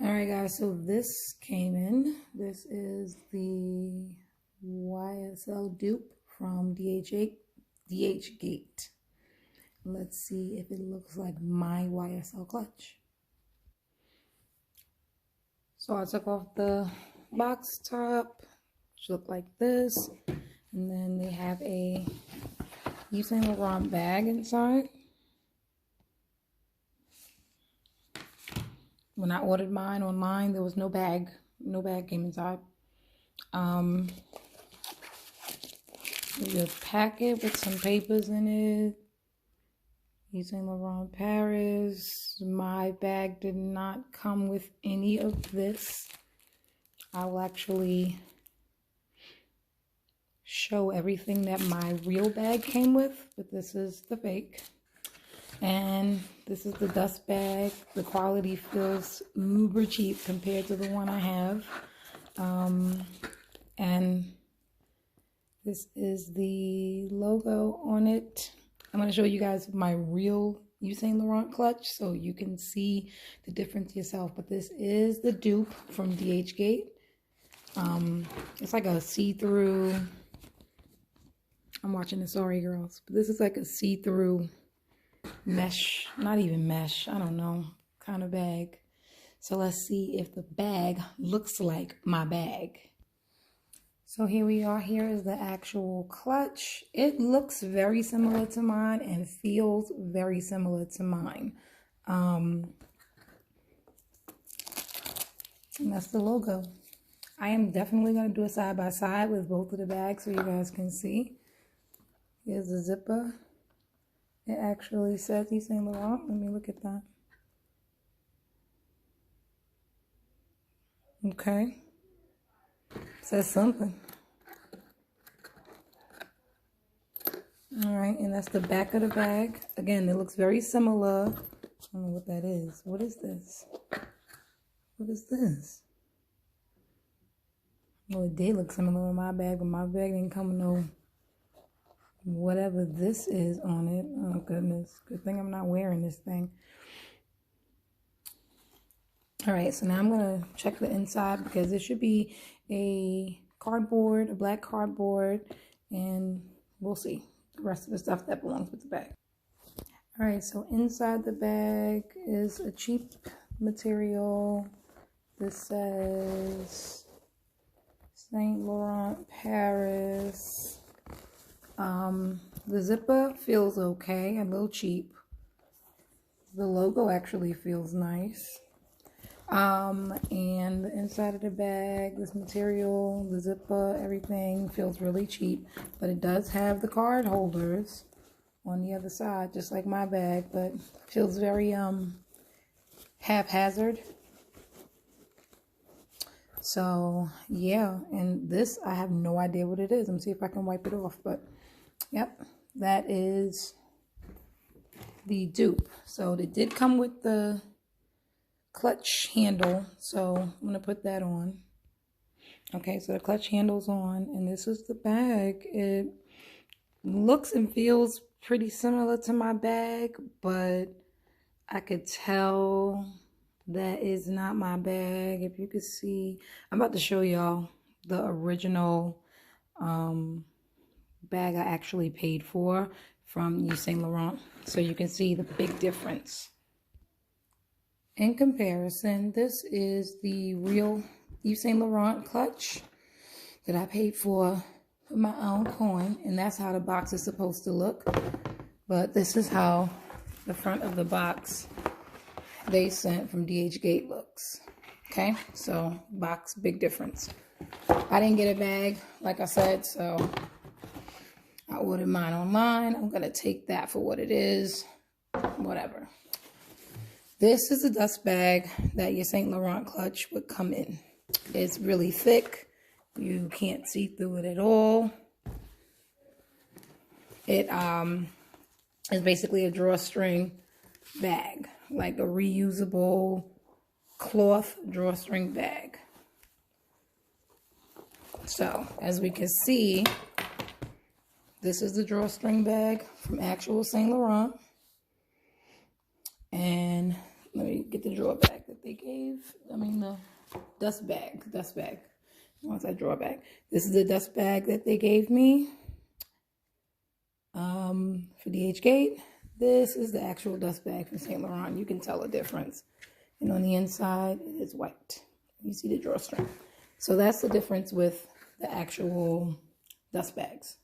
All right, guys, so this came in. This is the YSL dupe from DHgate. Let's see if it looks like my YSL clutch. So I took off the box top, which looked like this, and then they have a Yves Saint Laurent bag inside. When I ordered mine online, there was no bag. No bag came inside. There's a packet with some papers in it. Yves Saint Laurent Paris. My bag did not come with any of this. I will actually show everything that my real bag came with, but this is the fake. And this is the dust bag. The quality feels uber cheap compared to the one I have. And this is the logo on it. I'm going to show you guys my real Yves Saint Laurent clutch so you can see the difference yourself. But this is the dupe from DHgate. It's like a see-through. I'm watching the Sorry Girls. But this is like a see-through mesh, not even mesh, I don't know, kind of bag. So let's see if the bag looks like my bag. So here we are. Here is the actual clutch. It looks very similar to mine and feels very similar to mine. And that's the logo. I am definitely going to do a side by side with both of the bags so you guys can see. Here's the zipper. It actually says Yves Saint Laurent. Let me look at that. Okay. It says something. All right, and that's the back of the bag. Again, it looks very similar. I don't know what that is. What is this? What is this? Well, it did look similar to my bag, but my bag didn't come with no whatever this is on it. Oh goodness, good thing I'm not wearing this thing. All right, so now I'm gonna check the inside because it should be a cardboard, a black cardboard, and we'll see the rest of the stuff that belongs with the bag. All right, so inside the bag is a cheap material. This says Saint Laurent Paris. The zipper feels okay, a little cheap. The logo actually feels nice. And the inside of the bag, this material, the zipper, everything feels really cheap. But it does have the card holders on the other side, just like my bag, but feels very haphazard. So yeah, and this I have no idea what it is. Let me see if I can wipe it off, but yep, that is the dupe. So it did come with the clutch handle, so I'm gonna put that on. Okay, so the clutch handle's on, and this is the bag. It looks and feels pretty similar to my bag, but I could tell that is not my bag. If you could see, I'm about to show y'all the original bag I actually paid for from Yves Saint Laurent, so you can see the big difference. In comparison, this is the real Yves Saint Laurent clutch that I paid for with my own coin, and that's how the box is supposed to look. But this is how the front of the box they sent from DHgate looks. Okay, so box, big difference. I didn't get a bag, like I said, so I ordered mine online. I'm gonna take that for what it is, whatever. This is a dust bag that your Saint Laurent clutch would come in. It's really thick. You can't see through it at all. It is basically a drawstring bag, like a reusable cloth drawstring bag. So, as we can see, this is the drawstring bag from actual Saint Laurent. And let me get the drawer back. they gave. I mean, the dust bag. Once I draw back, this is the dust bag that they gave me for DHgate. This is the actual dust bag from Saint Laurent. You can tell a difference. And on the inside, it is white. You see the drawstring. So that's the difference with the actual dust bags.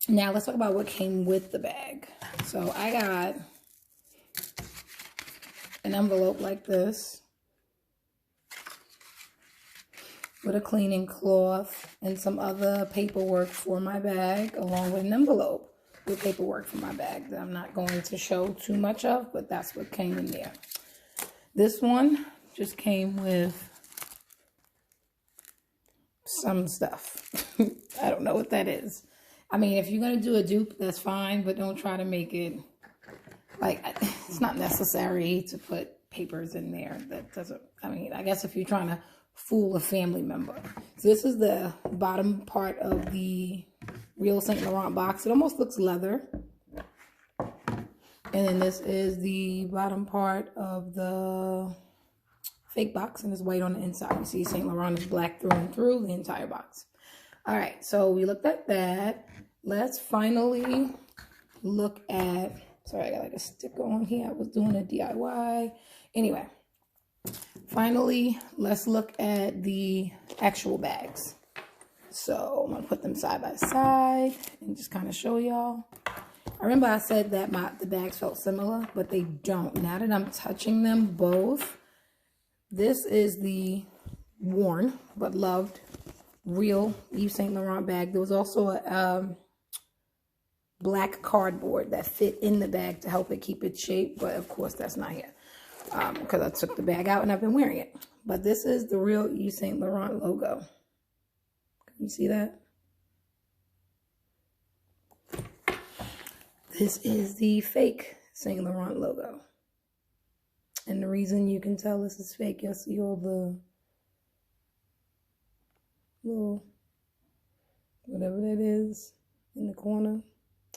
Now let's talk about what came with the bag. So I got an envelope like this with a cleaning cloth and some other paperwork for my bag, along with an envelope with paperwork for my bag that I'm not going to show too much of, but that's what came in there. This one just came with some stuff. I don't know what that is. I mean, if you're going to do a dupe, that's fine, but don't try to make it, like, it's not necessary to put papers in there. That doesn't, I mean, I guess if you're trying to fool a family member. So this is the bottom part of the real Saint Laurent box. It almost looks leather. And then this is the bottom part of the fake box, and it's white on the inside. You see Saint Laurent is black through and through the entire box. All right, so we looked at that. Let's finally look at, sorry, I got like a sticker on here. I was doing a DIY. Anyway, finally, let's look at the actual bags. So I'm gonna put them side by side and just kind of show y'all. I remember I said that the bags felt similar, but they don't. Now that I'm touching them both, this is the worn but loved real Yves Saint Laurent bag. There was also a black cardboard that fit in the bag to help it keep its shape, but of course that's not here because I took the bag out and I've been wearing it. But this is the real Yves Saint Laurent logo. Can you see that? This is the fake Saint Laurent logo. And the reason you can tell this is fake, you'll see all the little, whatever that is in the corner.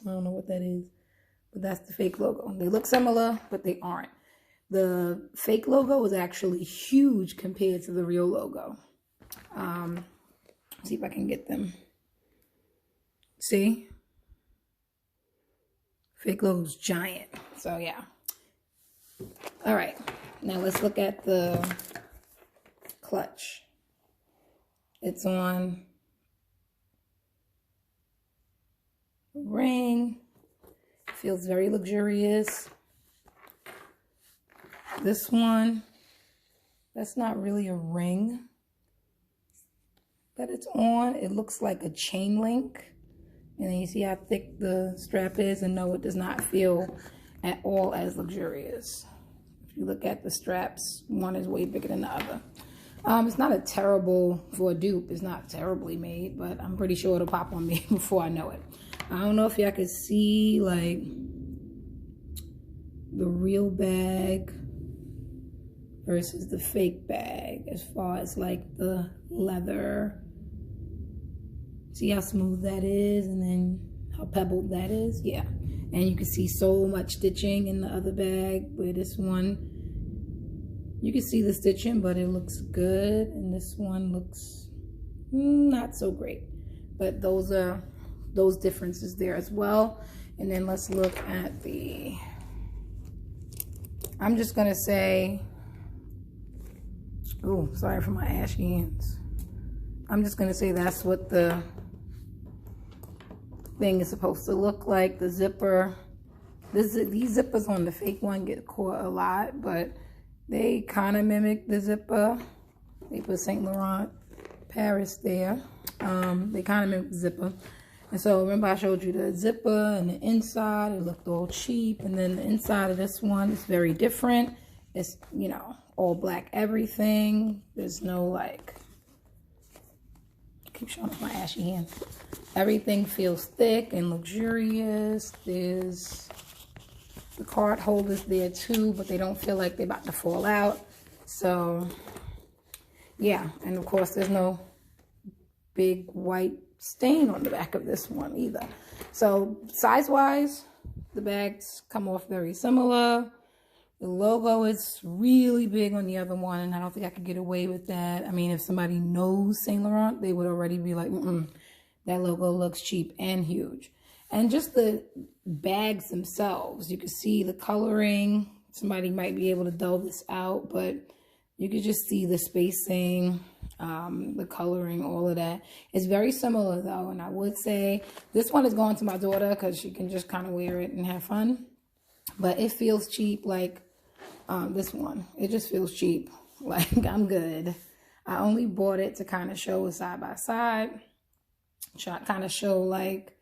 I don't know what that is, but that's the fake logo. They look similar, but they aren't. The fake logo is actually huge compared to the real logo. See if I can get them. See? Fake logo's giant. So yeah. All right. Now let's look at the clutch. It's on a ring. Feels very luxurious. This one, that's not really a ring that it's on. It looks like a chain link. And then you see how thick the strap is, and no, it does not feel at all as luxurious. If you look at the straps, one is way bigger than the other. It's not a terrible, for a dupe, it's not terribly made, but I'm pretty sure it'll pop on me before I know it. I don't know if y'all can see, like, the real bag versus the fake bag as far as, like, the leather. See how smooth that is, and then how pebbled that is? Yeah. And you can see so much stitching in the other bag, where this one, you can see the stitching, but it looks good. And this one looks not so great. But those are those differences there as well. And then let's look at the, I'm just going to say, oh, sorry for my ashy hands. I'm just going to say that's what the thing is supposed to look like. The zipper, these zippers on the fake one get caught a lot, but they kind of mimic the zipper. They put Saint Laurent Paris there. They kind of mimic the zipper. And so remember I showed you the zipper and the inside, it looked all cheap. And then the inside of this one is very different. It's, you know, all black everything. There's no, like, I keep showing off my ashy hand. Everything feels thick and luxurious. There's the card holders there too, but they don't feel like they're about to fall out. So yeah, and of course there's no big white stain on the back of this one either. So size wise, the bags come off very similar. The logo is really big on the other one, and I don't think I could get away with that. I mean, if somebody knows Saint Laurent, they would already be like, that logo looks cheap and huge. And just the bags themselves, you can see the coloring. Somebody might be able to dull this out, but you can just see the spacing, the coloring, all of that. It's very similar though, and I would say this one is going to my daughter because she can just kind of wear it and have fun. But it feels cheap like this one. It just feels cheap. Like, I'm good. I only bought it to kind of show a side by side. Kind of show like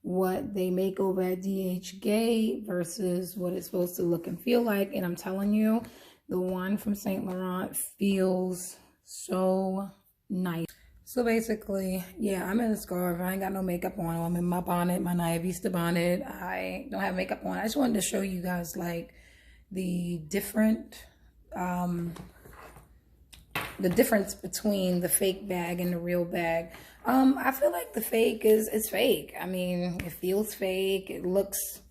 what they make over at DHgate versus what it's supposed to look and feel like. And I'm telling you, the one from Saint Laurent feels so nice. So basically, yeah, I'm in a scarf. I ain't got no makeup on. I'm in my bonnet, my Naya Vista bonnet. I don't have makeup on. I just wanted to show you guys like the difference between the fake bag and the real bag. I feel like the fake is fake. I mean, it feels fake. It looks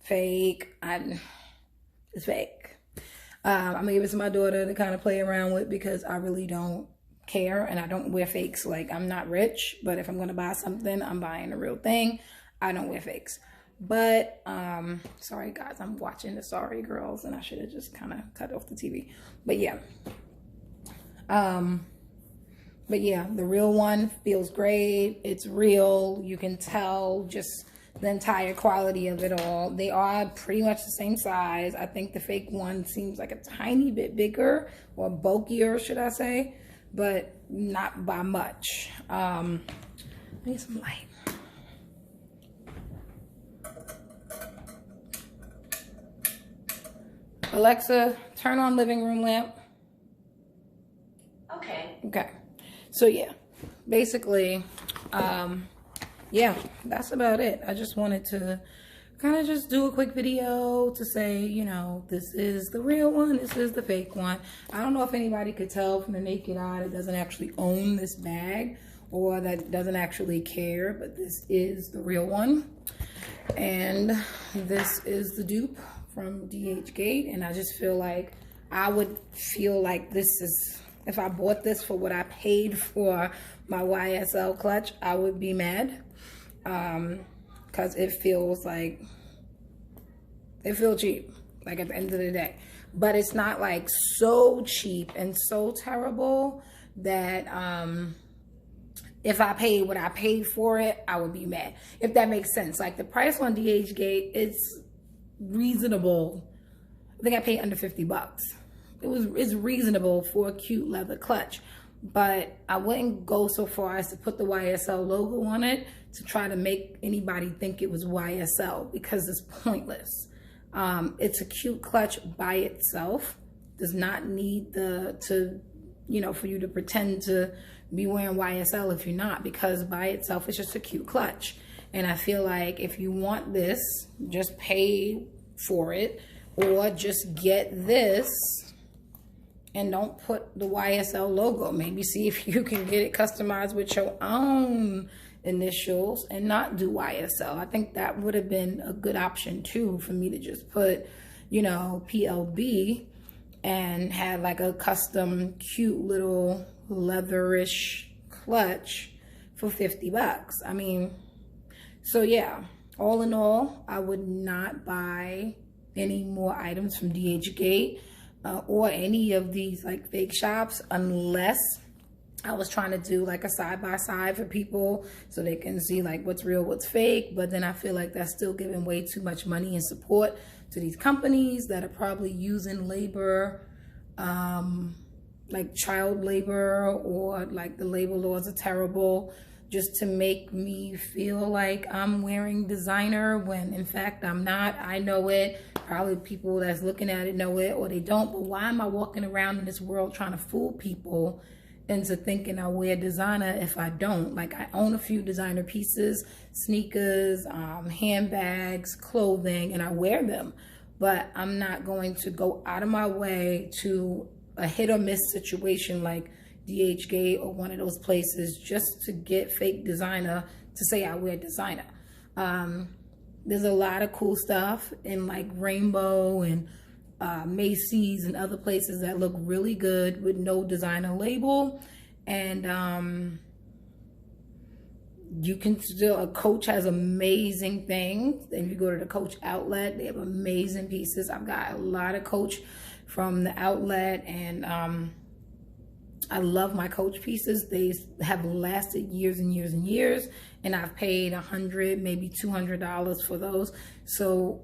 fake. It's fake. I'm gonna give it to my daughter to kind of play around with because I really don't care and I don't wear fakes. Like, I'm not rich, but if I'm gonna buy something, I'm buying the real thing. I don't wear fakes. But sorry guys, I'm watching the Sorry Girls and I should have just kind of cut off the TV. But yeah. But yeah, the real one feels great. It's real. You can tell just the entire quality of it all. They are pretty much the same size. I think the fake one seems like a tiny bit bigger or bulkier, should I say, but not by much. I need some light. Alexa, turn on living room lamp. Okay. So yeah, basically, yeah, that's about it. I just wanted to kind of just do a quick video to say, you know, this is the real one, this is the fake one. I don't know if anybody could tell from the naked eye that doesn't actually own this bag or that doesn't actually care, but this is the real one. And this is the dupe from DHgate. And I just feel like I would feel like this is, if I bought this for what I paid for my YSL clutch, I would be mad. Because it feels like, it feels cheap, like at the end of the day. But it's not like so cheap and so terrible that if I paid what I paid for it, I would be mad. If that makes sense. Like the price on DHgate, it's reasonable. I think I paid under 50 bucks. It's reasonable for a cute leather clutch, but I wouldn't go so far as to put the YSL logo on it to try to make anybody think it was YSL, because it's pointless. It's a cute clutch by itself. Does not need for you to pretend to be wearing YSL if you're not, because by itself it's just a cute clutch. And I feel like if you want this, just pay for it, or just get this and don't put the YSL logo. Maybe see if you can get it customized with your own initials and not do YSL. I think that would have been a good option too, for me to just put, you know, PLB and have like a custom cute little leatherish clutch for 50 bucks. I mean, so yeah, all in all, I would not buy any more items from DHgate. Or any of these like fake shops, unless I was trying to do like a side-by-side for people so they can see like what's real, what's fake. But then I feel like that's still giving way too much money and support to these companies that are probably using labor, like child labor, or like the labor laws are terrible, just to make me feel like I'm wearing designer when in fact I'm not. I know it. Probably people that's looking at it know it, or they don't. But why am I walking around in this world trying to fool people into thinking I wear designer if I don't? Like, I own a few designer pieces, sneakers, handbags, clothing, and I wear them. But I'm not going to go out of my way to a hit or miss situation like DHgate or one of those places just to get fake designer to say I wear designer. There's a lot of cool stuff in like rainbow and Macy's and other places that look really good with no designer label. And you can still, Coach has amazing things. If you go to the Coach outlet, they have amazing pieces. I've got a lot of Coach from the outlet, and I love my Coach pieces. They have lasted years and years and years, and I've paid $100, maybe $200 for those. So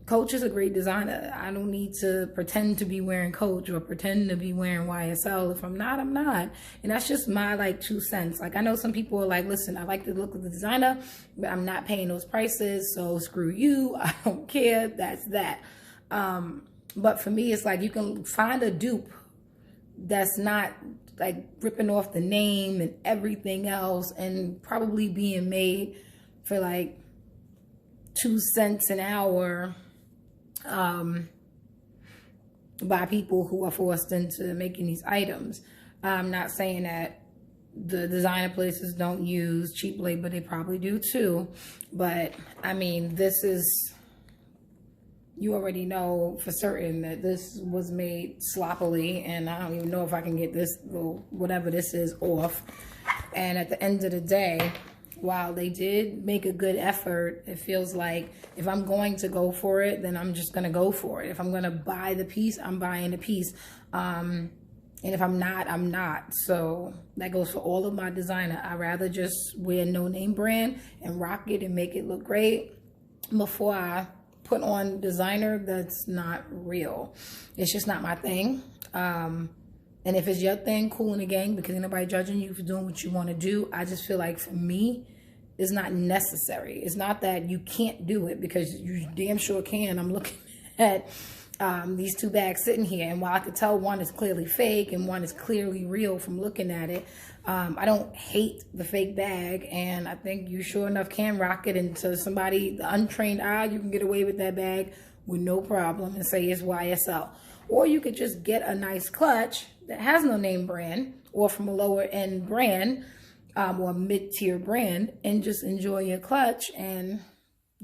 Coach is a great designer. I don't need to pretend to be wearing Coach or pretend to be wearing YSL. If I'm not, I'm not. And that's just my like 2 cents. Like, I know some people are like, listen, I like the look of the designer, but I'm not paying those prices, so screw you. I don't care. That's that. But for me, it's like, you can find a dupe that's not like ripping off the name and everything else, and probably being made for like 2 cents an hour by people who are forced into making these items. I'm not saying that the designer places don't use cheap labor. They probably do too. But I mean, this is, you already know for certain that this was made sloppily, and I don't even know if I can get this little, whatever this is, off. And at the end of the day, while they did make a good effort, it feels like if I'm going to go for it, then I'm just going to go for it. If I'm going to buy the piece, I'm buying the piece. And if I'm not, I'm not. So that goes for all of my designer. I'd rather just wear no name brand and rock it and make it look great before I put on designer that's not real. It's just not my thing. And if it's your thing, cool in the gang, because ain't nobody judging you for doing what you want to do. I just feel like for me, it's not necessary. It's not that you can't do it, because you damn sure can. I'm looking at these 2 bags sitting here, and while I could tell one is clearly fake and one is clearly real from looking at it, I don't hate the fake bag, and I think you sure enough can rock it into somebody, the untrained eye. You can get away with that bag with no problem and say it's YSL. Or you could just get a nice clutch that has no name brand, or from a lower end brand, or mid-tier brand, and just enjoy your clutch and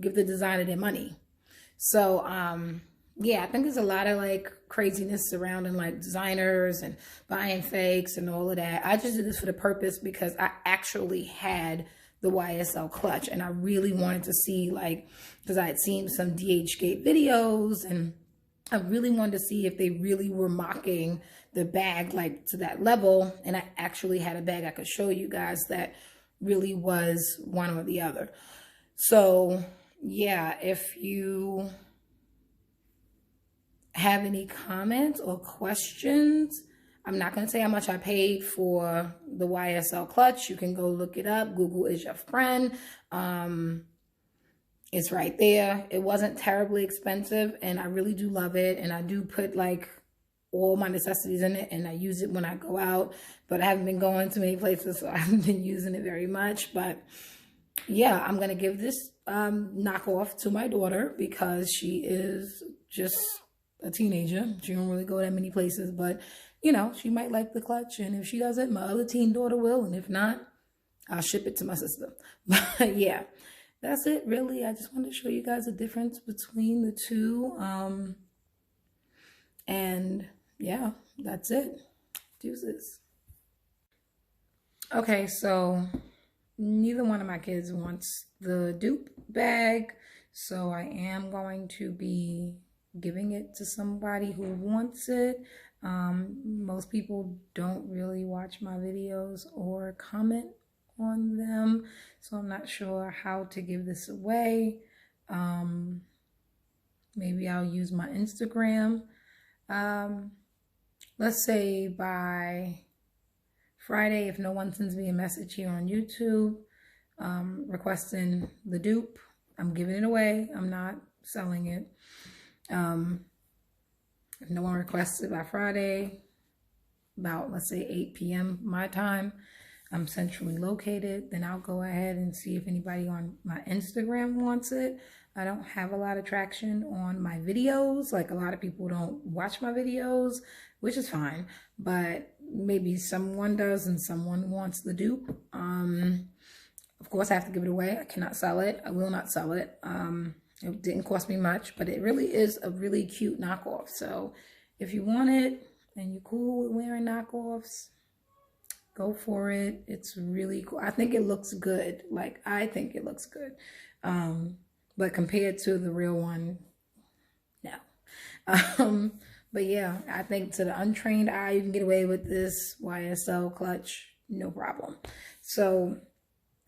give the designer their money. So yeah, I think there's a lot of like craziness surrounding like designers and buying fakes and all of that. I just did this for the purpose because I actually had the YSL clutch, and I really wanted to see, like, because I had seen some DHgate videos, and I really wanted to see if they really were mocking the bag like to that level. And I actually had a bag I could show you guys that really was one or the other. So yeah, if you have any comments or questions, I'm not going to say how much I paid for the YSL clutch. You can go look it up. Google is your friend. It's right there. It wasn't terribly expensive, and I really do love it. And I do put like all my necessities in it, and I use it when I go out, but I haven't been going to many places, so I haven't been using it very much. But yeah, I'm going to give this knockoff to my daughter, because she is just a teenager. She don't really go that many places, but you know, she might like the clutch, and if she doesn't, my other teen daughter will, and if not, I'll ship it to my sister. But yeah, that's it really. I just wanted to show you guys the difference between the two. And yeah, that's it. Deuces. Okay, so neither one of my kids wants the Dupe bag, so I am going to be giving it to somebody who wants it. Most people don't really watch my videos or comment on them, so I'm not sure how to give this away. Maybe I'll use my Instagram. Let's say by Friday, if no one sends me a message here on YouTube requesting the dupe, I'm giving it away. I'm not selling it. If no one requests it by Friday, about, let's say 8 p.m. my time, I'm centrally located, then I'll go ahead and see if anybody on my Instagram wants it. I don't have a lot of traction on my videos. Like, a lot of people don't watch my videos, which is fine, but maybe someone does and someone wants the dupe. Of course, I have to give it away. I cannot sell it. I will not sell it. It didn't cost me much, but it really is a really cute knockoff. So if you want it and you're cool with wearing knockoffs, go for it. It's really cool. I think it looks good. Like, I think it looks good. But compared to the real one, no. But yeah, I think to the untrained eye, you can get away with this YSL clutch, no problem. So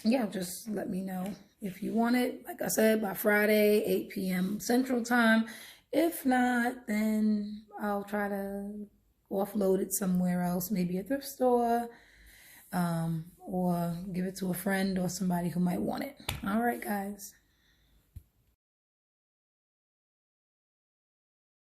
yeah, just let me know if you want it. Like I said, by Friday, 8 p.m. Central Time. If not, then I'll try to offload it somewhere else, maybe a thrift store, or give it to a friend or somebody who might want it. All right, guys.